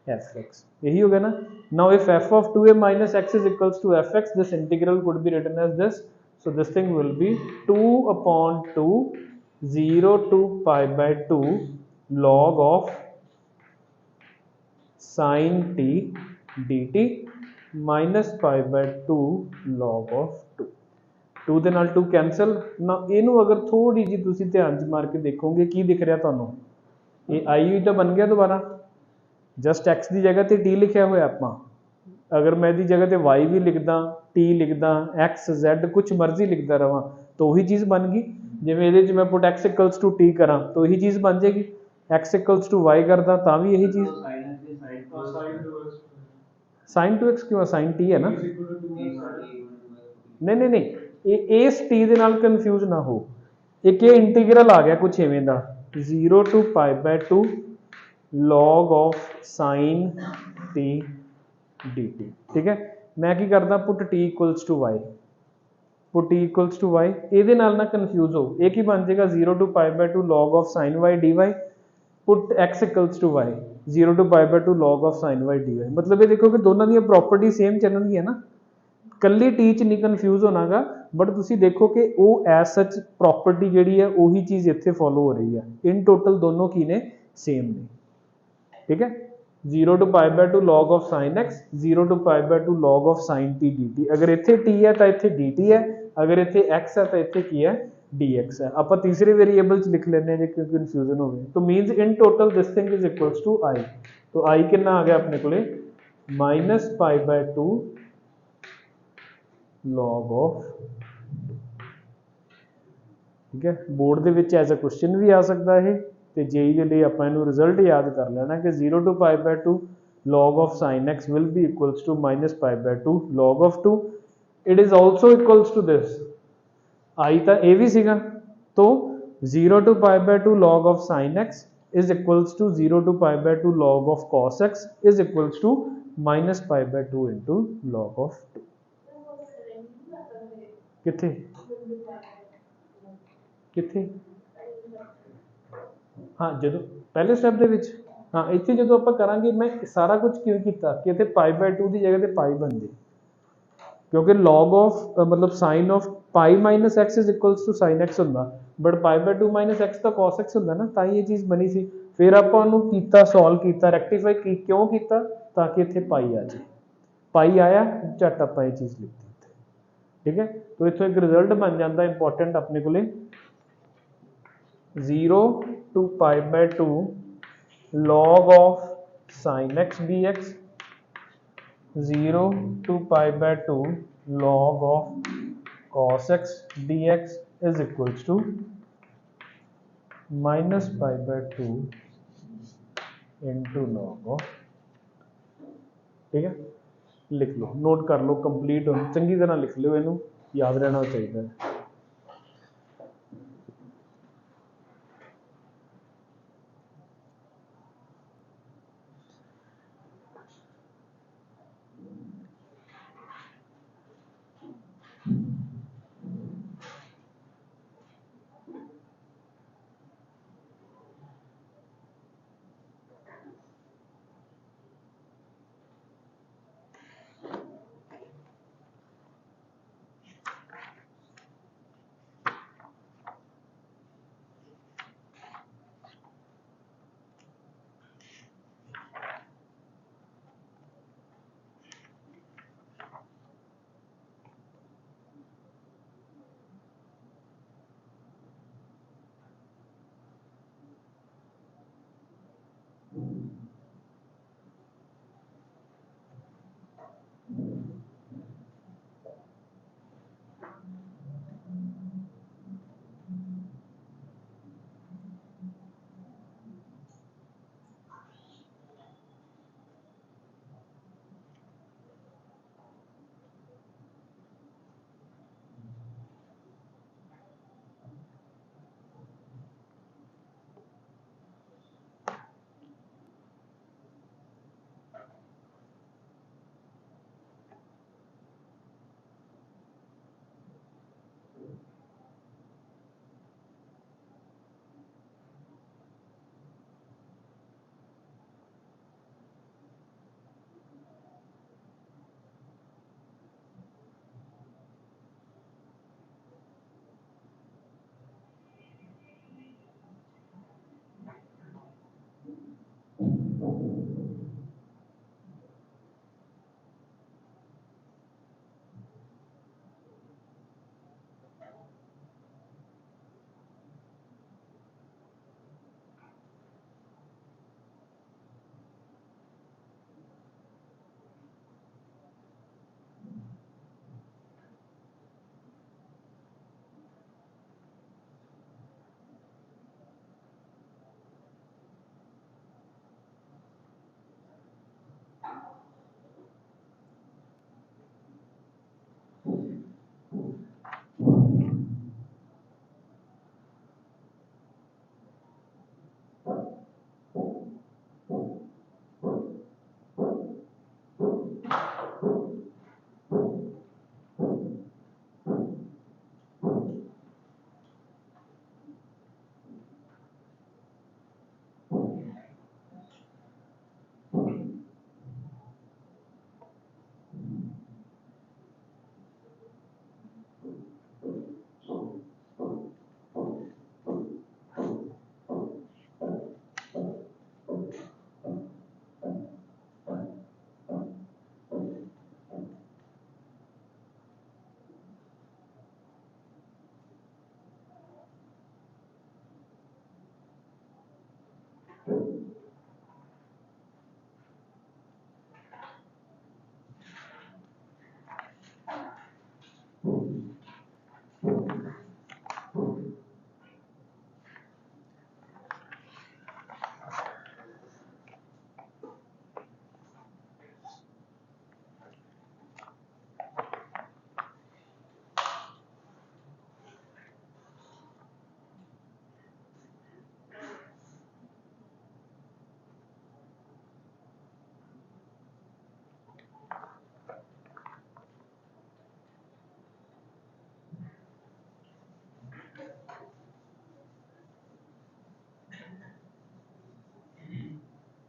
fx। यही हो गया ना, Now if f of 2a minus x is equals to fx, this integral could be written as this. So this thing will be 2 upon 2 0 to pi by 2 log of sin t dt minus pi by 2 log of 2. 2 ਦੇ ਨਾਲ 2 cancel ਨਾ। ਇਹਨੂੰ ਅਗਰ ਥੋੜੀ ਜੀ ਤੁਸੀਂ ਧਿਆਨ ਚ ਮਾਰ ਕੇ ਦੇਖੋਗੇ ਕੀ ਦਿਖ ਰਿਹਾ ਤੁਹਾਨੂੰ, ਇਹ ਆਈ ਹੋਈ ਤਾਂ ਬਣ ਗਿਆ ਦੁਬਾਰਾ, ਜਸਟ x ਦੀ ਜਗ੍ਹਾ ਤੇ t ਲਿਖਿਆ ਹੋਇਆ ਆਪਾਂ। अगर मैं दी जगह पे y भी लिखदा, t लिखदा, x z कुछ मर्जी लिखता रहा तो वही चीज़ बन गई। जिवें इहदे च मैं put x equals to t करा तो यही चीज़ बन जाएगी, x इक्वल्स टू y करदा तां भी यही चीज़। sin 2x क्यों, sin t है ना। नहीं नहीं नहीं, इस t दे नाल कन्फ्यूज ना हो। एक ये इंटीग्रल आ गया कुछ इवें दा 0 to pi by 2 log of sin t dt, ठीक है। मैं की करदा put t equals to y, put t equals to y, ਇਹਦੇ ਨਾਲ ਨਾ ਕਨਫਿਊਜ਼ ਹੋ। ਇਹ ਕੀ ਬਣ ਜਾਏਗਾ 0 to pi by 2 log of sin y dy, put x equals to y 0 to pi by 2 log of sin y dy। मतलब ये देखो कि दोनों ਦੀਆਂ प्रॉपर्टी सेम ਚੱਲਣਗੀਆਂ ਨਾ, ਕੱਲੀ t ਚ ਨਹੀਂ ਕਨਫਿਊਜ਼ ਹੋਣਾਗਾ, ਬਟ ਤੁਸੀਂ ਦੇਖੋ ਕਿ ਉਹ ਐਸ ਸੱਚ ਪ੍ਰੋਪਰਟੀ ਜਿਹੜੀ ਹੈ ਉਹੀ ਚੀਜ਼ ਇੱਥੇ ਫੋਲੋ ਹੋ ਰਹੀ ਹੈ। ਇਨ ਟੋਟਲ ਦੋਨੋਂ ਕੀ ਨੇ, ਸੇਮ ਨੇ, ठीक है। 0 to pi by 2 log of sin x, 0 to pi by 2 log of sin t dt। अगर इत्थे t है तो इत्थे dt है, अगर इत्थे x है तो इत्थे की है dx है। आप तीसरे वेरिएबल च लिख लेने जे क्योंकि कन्फ्यूजन हो गई। तो means in total this thing is equals to i। तो i कितना आ गया अपने कोले minus pi by 2 log of, ठीक है। बोर्ड ਦੇ ਵਿੱਚ ਐਜ਼ ਅ ਕੁਐਸਚਨ ਵੀ ਆ ਸਕਦਾ ਹੈ ਤੇ जेई ਦੇ ਲਈ ਆਪਾਂ ਇਹਨੂੰ ਰਿਜ਼ਲਟ ਯਾਦ ਕਰ ਲੈਣਾ ਕਿ 0 to pi by 2 log of sin x will be equals to minus pi by 2 log of 2। it is also equals to this, i ਤਾਂ ਇਹ ਵੀ ਸੀਗਾ, तो 0 to pi by 2 log of sin x is equals to 0 to pi by 2 log of cos x is equals to minus pi by 2 into log of 2। ਕਿੱਥੇ ਕਿੱਥੇ, हाँ जो पहले step ਦੇ ਵਿੱਚ, हाँ ਇੱਥੇ ਜਦੋਂ ਆਪਾਂ ਕਰਾਂਗੇ मैं सारा कुछ क्यों ਕੀਤਾ कि ਇੱਥੇ पाई बाय 2 ਦੀ ਜਗ੍ਹਾ ਤੇ पाई ਬਣ ਜੇ, क्योंकि log of मतलब sin of pi minus x is equals to sin x ਹੁੰਦਾ, but pi by 2 minus x ਤਾਂ cos x ਹੁੰਦਾ ਨਾ, ਤਾਂ ਇਹ ਚੀਜ਼ ਬਣੀ ਸੀ। ਫਿਰ ਆਪਾਂ ਉਹਨੂੰ ਕੀਤਾ, ਸੋਲਵ ਕੀਤਾ, ਰੈਕਟੀਫਾਈ ਕਿਉਂ ਕੀਤਾ, ਤਾਂ ਕਿ ਇੱਥੇ ਪਾਈ ਆ ਜਾਏ। ਪਾਈ ਆਇਆ ਝੱਟ ਆਪਾਂ ਇਹ ਚੀਜ਼ ਲਿਖਤੀ ਇੱਥੇ, ਠੀਕ ਹੈ। तो ਇੱਥੋਂ ਇੱਕ ਰਿਜ਼ਲਟ ਬਣ ਜਾਂਦਾ ਇੰਪੋਰਟੈਂਟ ਆਪਣੇ ਕੋਲੇ 0 to pi by 2 log of sin x dx, 0 to pi by 2 log of cos x dx is equals to minus pi by 2 into log of, ठीक है। लिख लो, नोट कर लो, कंप्लीट हो चंगी तरह लिख लो, इनू याद रहना चाहिए।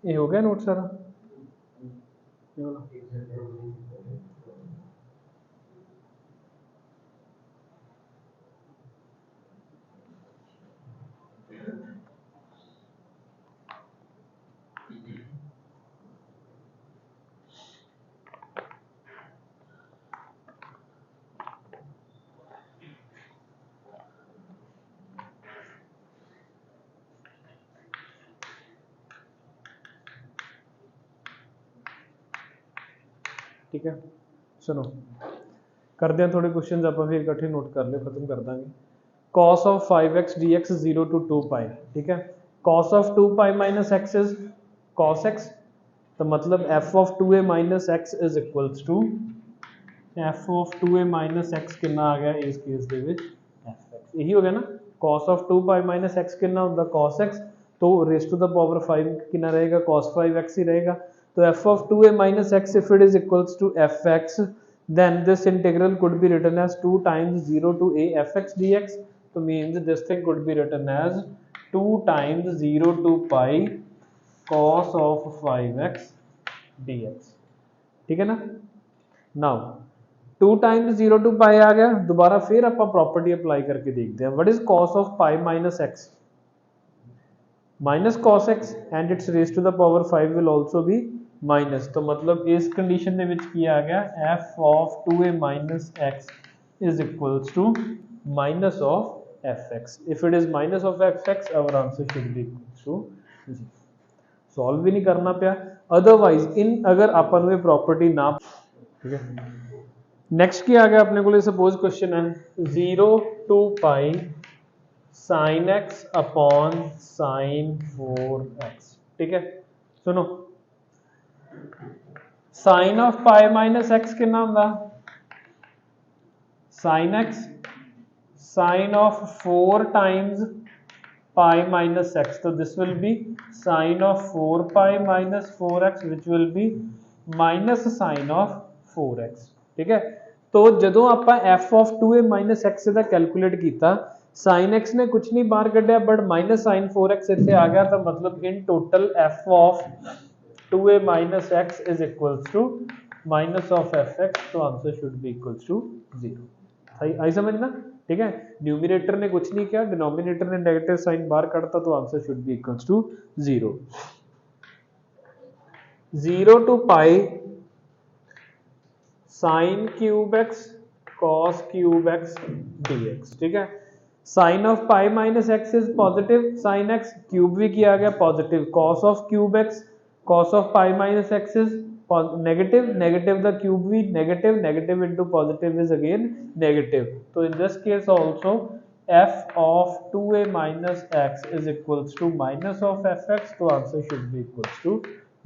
ये हो गया नोट सारा? ये वाला ठीक है। सुनो करते हैं थोड़े क्वेश्चन आप फिर इकट्ठे नोट कर ले, खत्म कर देंगे। cos of 5x dx 0 to 2 pi, ठीक है। cos of 2 pi minus x is cos x, तो मतलब f of 2a minus x is equals to f of 2a minus x कितना आ गया इस केस ਦੇ ਵਿੱਚ fx, यही हो गया ना। cos of 2 pi minus x कितना होता cos x, तो रेज टू द पावर 5 कितना रहेगा cos 5x ही रहेगा। तो f of 2a minus x if it is equals to fx, then this integral could be written as 2 times 0 to a fx dx, तो means this thing could be written as 2 times 0 to pi cos of 5x dx, ठीक है ना। Now 2 times 0 to pi आ गया, दोबारा फिर आप property apply करके देखते हैं। What is cos of pi minus x? Minus cos x and it's raise to the power 5 will also be minus, तो मतलब इस कंडीशन ਦੇ ਵਿੱਚ ਕੀ ਆ ਗਿਆ f of 2a minus x is equals to minus of fx, if it is minus of fx our answer should be equals to 0। Solve भी नहीं करना ਪਿਆ, अदरवाइज इन अगर ਆਪਾਂ ਨੂੰ ਇਹ प्रॉपर्टी ना, ठीक है। नेक्स्ट की आ गया अपने को, सपोज क्वेश्चन है 0 to pi sin x upon sin 4x, ठीक है। सुनो sin of pi minus x कितना होगा sin x sin of 4 times pi minus x, तो this will be sin of 4 pi minus 4x which will be minus sin of 4x, ठीक है। तो ਜਦੋਂ ਆਪਾਂ f of 2a minus x the calculate ਕੀਤਾ sin x ने कुछ नहीं बाहर ਕੱਢਿਆ बट minus sin 4x ਇੱਥੇ ਆ ਗਿਆ, ਤਾਂ मतलब in total f of 2a minus x is equals to minus of fx, तो answer should be equals to 0। सही आई समझना, ठीक है। न्यूमिनेटर ने कुछ नहीं किया, डिनोमिनेटर ने नेगेटिव साइन बाहर काटता, तो answer should be equals to 0। 0 to pi sin cube x cos cube x dx, ठीक है। Sine of pi minus x is positive, sine x cube भी किया गया positive, cos of cube x cos of pi minus x is negative, negative the cube भी negative, negative into positive is again negative, तो in this case also f of 2a minus x is equals to minus of fx, तो answer should be equals to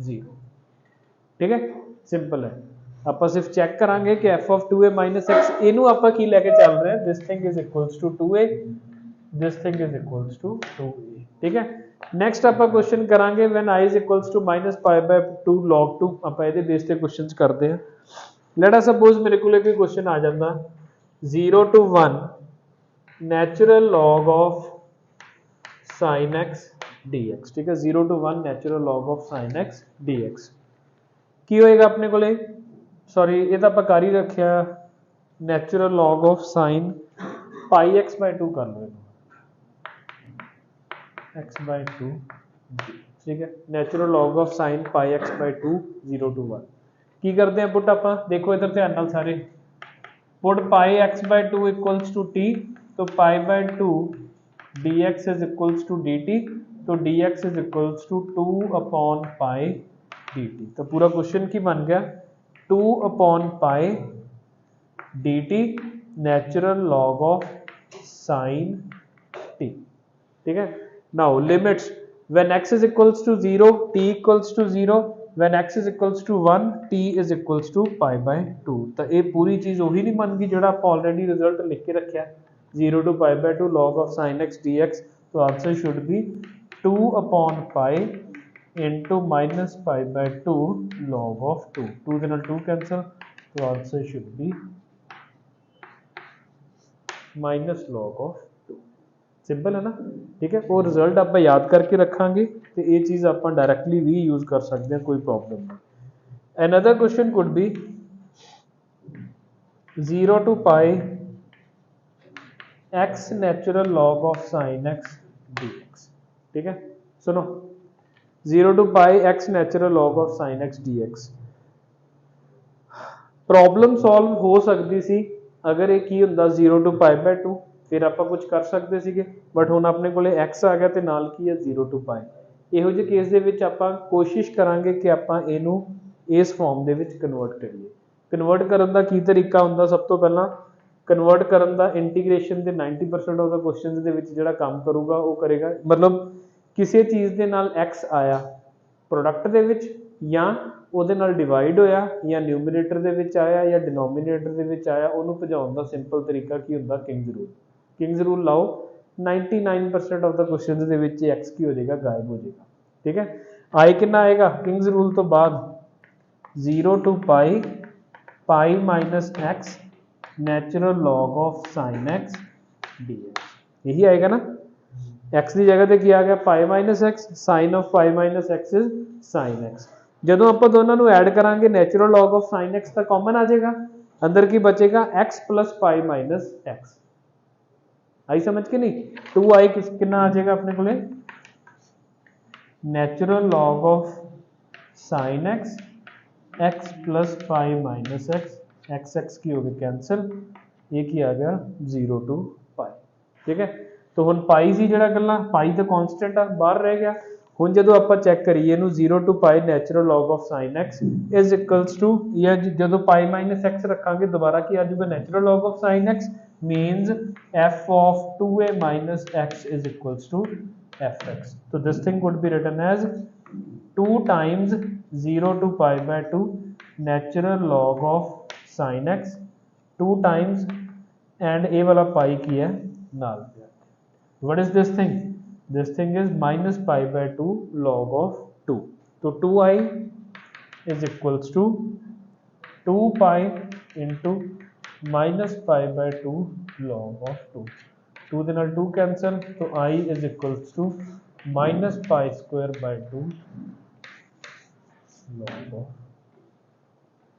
0, ठीक है। Simple है, ਆਪਾਂ सिर्फ check करांगे कि f of 2a minus x ਇਹਨੂੰ ਆਪਾਂ ਕੀ ਲੈ ਕੇ ਚੱਲ ਰਹੇ ਹਾਂ, this thing is equals to 2a, this thing is equals to 2a, ठीक है। नेक्स्ट ਆਪਾਂ क्वेश्चन करांगे when i is equals to minus pi by 2 log 2, ਆਪਾਂ ਇਹਦੇ ਬੇਸ ਤੇ क्वेश्चंस ਕਰਦੇ ਹਾਂ। लेट अस सपोज मेरे को कोई क्वेश्चन आ जाता 0 to 1 natural log of sin x dx, ठीक है। 0 to 1 natural log of sin x dx ਕੀ ਹੋਏਗਾ ਆਪਣੇ ਕੋਲੇ, सॉरी ये तो आप कर ही रखा natural log of sine pi x by 2 कर लो, एक्स बाय 2, ठीक है। Natural log of sine pi x by 2 0 to 1 की करते हैं पुट, आप देखो इधर ध्यान नाल सारे put pi x by 2 equals to t, तो pi by 2 d x is equals to d t, तो d x is equals to 2 upon pi d t, तो पूरा क्वेश्चन की बन गया 2 upon pi dt natural log of sin t, ठीक है। now limits when x is equals to 0 t equals to 0, when x is equals to 1 t is equals to pi by 2, तो ये पूरी चीज वही नहीं बन गई जो आप ऑलरेडी रिजल्ट लिख के रखा 0 to pi by 2 log of sin x dx, तो answer should B 2 upon pi into minus pi by 2 log of 2, 2 के नाल 2 कैंसिल, तो answer should B minus log of 2, simple है ना, ठीक है। वो रिजल्ट आप याद करके रखांगे तो ये चीज़ आप डायरैक्टली भी यूज कर सकते हैं, कोई प्रॉब्लम नहीं। Another question could be 0 to pi x natural log of sin x dx, ठीक है। सुनो 0 to pi x natural log of sin x dx problem solve हो सकती सी अगर ਇਹ ਕੀ ਹੁੰਦਾ 0 to pi by 2 ਫਿਰ ਆਪਾਂ ਕੁਝ ਕਰ ਸਕਦੇ ਸੀਗੇ, ਬਟ ਹੁਣ ਆਪਣੇ ਕੋਲੇ x ਆ ਗਿਆ ਤੇ ਨਾਲ ਕੀ ਹੈ 0 to pi। ਇਹੋ ਜਿਹੇ ਕੇਸ ਦੇ ਵਿੱਚ ਆਪਾਂ ਕੋਸ਼ਿਸ਼ ਕਰਾਂਗੇ ਕਿ ਆਪਾਂ ਇਹਨੂੰ ਇਸ ਫਾਰਮ ਦੇ ਵਿੱਚ ਕਨਵਰਟ ਕਰੀਏ। ਕਨਵਰਟ ਕਰਨ ਦਾ ਕੀ ਤਰੀਕਾ ਹੁੰਦਾ, ਸਭ ਤੋਂ ਪਹਿਲਾਂ ਕਨਵਰਟ ਕਰਨ ਦਾ ਇੰਟੀਗ੍ਰੇਸ਼ਨ ਦੇ 90% ਆਫ ਦਾ ਕੁਐਸਚਨਸ ਦੇ ਵਿੱਚ ਜਿਹੜਾ ਕੰਮ ਕਰੂਗਾ ਉਹ ਕਰੇਗਾ, ਮਤਲਬ ਕਿਸੇ ਚੀਜ਼ ਦੇ ਨਾਲ x ਆਇਆ ਪ੍ਰੋਡਕਟ ਦੇ ਵਿੱਚ ਜਾਂ ਉਹਦੇ ਨਾਲ ਡਿਵਾਈਡ ਹੋਇਆ ਜਾਂ ਨਿਊਮਰੇਟਰ ਦੇ ਵਿੱਚ ਆਇਆ ਜਾਂ ਡਿਨੋਮੀਨੇਟਰ ਦੇ ਵਿੱਚ ਆਇਆ, ਉਹਨੂੰ ਭਜਾਉਣ ਦਾ ਸਿੰਪਲ ਤਰੀਕਾ ਕੀ ਹੁੰਦਾ, ਕਿੰਗਸ ਰੂਲ। ਕਿੰਗਸ ਰੂਲ ਲਾਓ 99% ਆਫ ਦਾ ਕੁਐਸਚਨਸ ਦੇ ਵਿੱਚ x ਕੀ ਹੋ ਜਾਏਗਾ, ਗਾਇਬ ਹੋ ਜਾਏਗਾ, ਠੀਕ ਹੈ। ਆਈ ਕਿੰਨਾ ਆਏਗਾ ਕਿੰਗਸ ਰੂਲ ਤੋਂ ਬਾਅਦ 0 to pi minus x natural log of sin x dx, यही आएगा ना। x की जगह पे क्या आ गया pi minus x, sin of pi minus x is sin x। ਜਦੋਂ ਆਪਾਂ ਦੋਨਾਂ ਨੂੰ ਐਡ ਕਰਾਂਗੇ natural log of sin x ਤਾਂ ਕਾਮਨ ਆ ਜਾਏਗਾ, ਅੰਦਰ ਕੀ ਬਚੇਗਾ x plus pi minus x। आई समझ के नहीं, 2i कितना आ जाएगा अपने को, natural log of sine x x plus pi minus x x की हो गई कैंसिल, ये की आ गया 0 to पाई, ठीक है। तो हुण पाई सी जिहड़ा गल्ला पाई तो कॉन्स्टेंट आ बाहर रह गया। हुण जदों आपां चैक करिए इहनूं 0 to pi natural log of sine x is equals to, या जदों पाई माइनस एक्स रखांगे दोबारा की आ जाऊगा natural log of sine x means f of 2a minus x is equals to fx। so this thing could be written as 2 times 0 to pi by 2 natural log of sin x 2 times and a वाला pi की है नाल। what is this thing, this thing is minus pi by 2 log of 2। तो 2i is equals to 2 pi into minus pi by 2 log of 2, 2 ਦੇ ਨਾਲ 2 cancel, तो i is equals to minus pi square by 2 log of,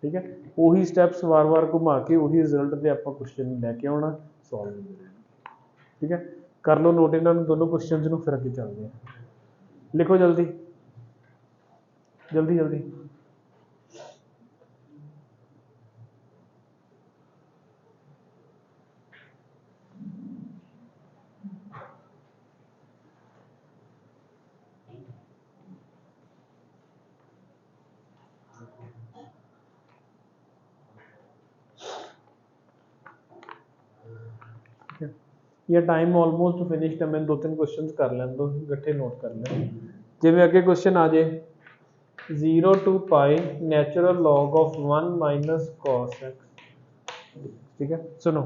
ठीक है। ਉਹੀ steps ਵਾਰ-ਵਾਰ ਘੁਮਾ ਕੇ ਉਹੀ ਰਿਜ਼ਲਟ ਤੇ ਆਪਾਂ ਕੁਐਸਚਨ ਲੈ ਕੇ ਆਉਣਾ, ਸੋਲਵ ਕਰਨਾ, ਠੀਕ ਹੈ। ਕਰ ਲਓ ਨੋਟ ਇਹਨਾਂ ਨੂੰ ਦੋਨੋਂ ਕੁਐਸਚਨਸ ਨੂੰ, ਫਿਰ ਅੱਗੇ ਚੱਲਦੇ ਹਾਂ। ਲਿਖੋ ਜਲਦੀ ਜਲਦੀ ਜਲਦੀ। ये टाइम ऑलमोस्ट फिनिश्ड है, मैं 2-3 क्वेश्चन कर लैन दो इकट्ठे नोट कर लें। जिवें अगे क्वेश्चन आ जाए 0 to pi natural log of 1 minus cos x, ठीक है। सुनो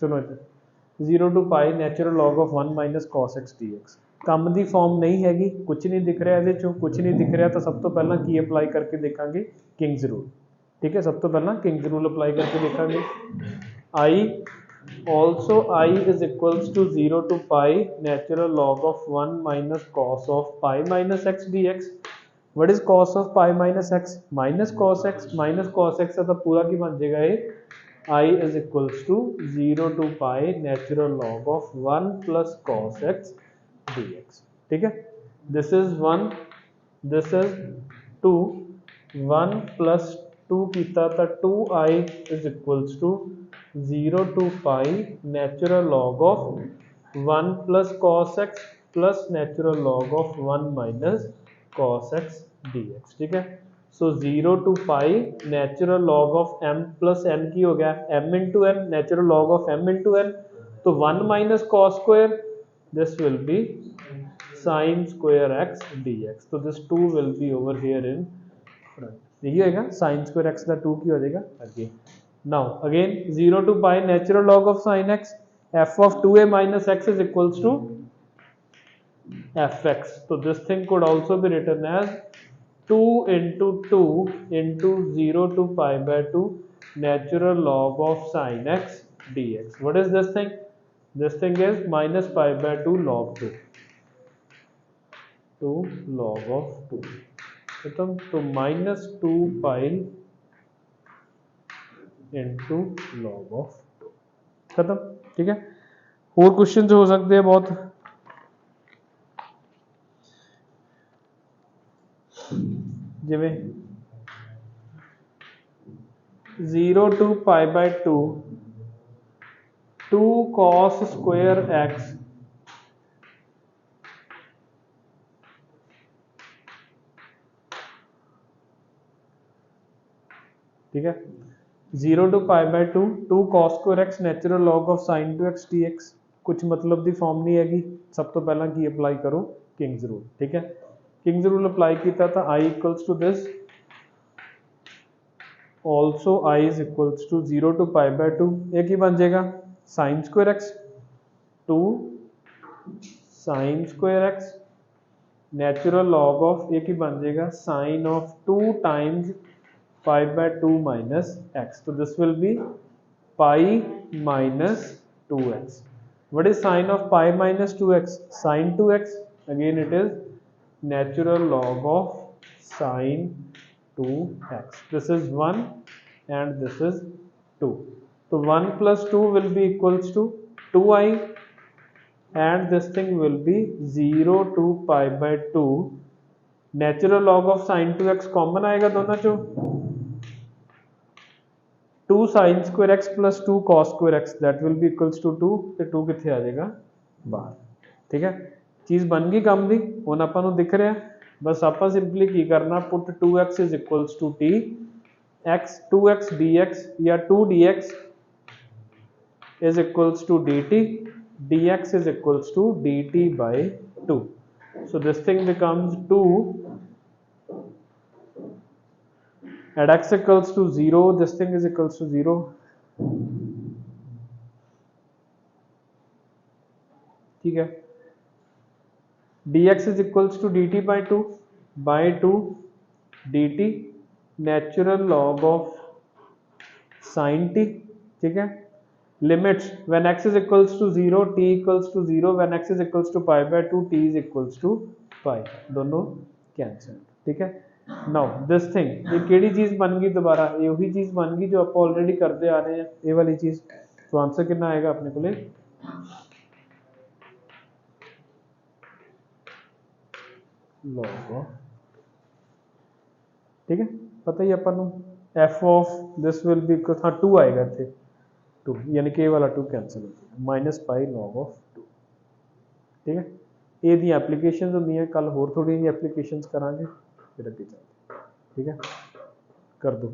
सुनो इधर 0 to pi natural log of 1 minus cos x dx ਕੰਮ ਦੀ ਫਾਰਮ नहीं हैगी, कुछ नहीं दिख रहा ਇਹਦੇ ਚੋਂ, कुछ नहीं दिख रहा तो सब तो पहला की अप्लाई करके देखेंगे किंग्स रूल, ठीक है। सब तो पहला किंग्स रूल अप्लाई करके देखेंगे। आई also I is equals to 0 to pi natural log of 1 minus cos of pi minus x dx। what is cos of pi minus x, minus cos x तो पूरा की बन जाएगा ये I is equals to 0 to pi natural log of 1 plus cos x dx, ठीक है। this is 1 this is 2 1 plus 2 कीता था 2i is equals to 0 to pi natural log of 1 plus cos x plus natural log of 1 minus cos x dx, ठीक है। So 0 to pi natural log of m plus n की हो गया m into n, natural log of m into n, तो 1 minus cos square, this will be sin square x dx, तो this 2 will be over here in front, यही होगा sin square x का 2 की हो जाएगा आगे। Now again 0 to pi natural log of sin x f of 2a minus x is equals to fx, so this thing could also be written as 2 into 2 into 0 to pi by 2 natural log of sin x dx। what is this thing, this thing is minus pi by 2 log 2 to log of 2 खत्म। तो minus 2 pi into log of 2 खत्म। ठीक है, और question हो सकते हैं बहुत। जिमें 0 to pi by 2 2 cos square x ठीक है, 0 to pi by 2 2 cos square x natural log of sin 2x dx कुछ मतलब दी फॉर्म नहीं हैगी। सब तो पहला की अप्लाई करो किंग्स रूल। ठीक है, किंग्स रूल अप्लाई किया था i equals to this also i is equals to 0 to pi by 2 ये की बन जाएगा sin square x 2 sin square x natural log of ये की बन जाएगा sin of 2 times pi by 2 minus x. So this will be pi minus 2x. What is sine of pi minus 2x? Sine 2x. Again it is natural log of sine 2x. This is 1 and this is 2. So 1 plus 2 will be equals to 2i and this thing will be 0 to pi by 2. Natural log of sine 2x common आएगा दोनों चो 2 sin square x plus 2 cos square x that will be equals to 2 ਤੇ 2 ਕਿੱਥੇ ਆ ਜਾਏਗਾ ਬਾਹਰ। ਠੀਕ ਹੈ, ਚੀਜ਼ ਬਣ ਗਈ ਕੰਮ ਦੀ। ਹੁਣ ਆਪਾਂ ਨੂੰ ਦਿਖ ਰਿਹਾ ਬਸ ਆਪਾਂ ਸਿੰਪਲੀ ਕੀ ਕਰਨਾ ਪੁੱਟ 2x is equals to t x 2x dx ਜਾਂ 2 dx is equals to dt dx is equals to dt by 2. So this thing becomes 2 at x equals to 0 this thing is equals to 0 ठीक है, dx is equals to dt by 2 dt natural log of sin t। ठीक है, limits when x is equals to 0 t equals to 0 when x is equals to pi by 2 t is equals to pi दोनों cancel. ठीक है, now this thing ये केड़ी चीज बन गई दोबारा ये वही चीज बन गई जो आप ऑलरेडी करते आ रहे हैं ये वाली चीज। तो आंसर कितना आएगा अपने को लॉग। ठीक है, पता ही अपन f of this will B हाँ 2 आएगा इतने 2 यानी कि ये वाला 2 कैंसिल हो जाएगा माइनस पाई लॉग ऑफ 2। ठीक है, ये दी एप्लीकेशंस होंगी हैं कल होर थोड़ी एप्लीकेशंस करांगे फिर अगे चलते। ठीक है, कर दो।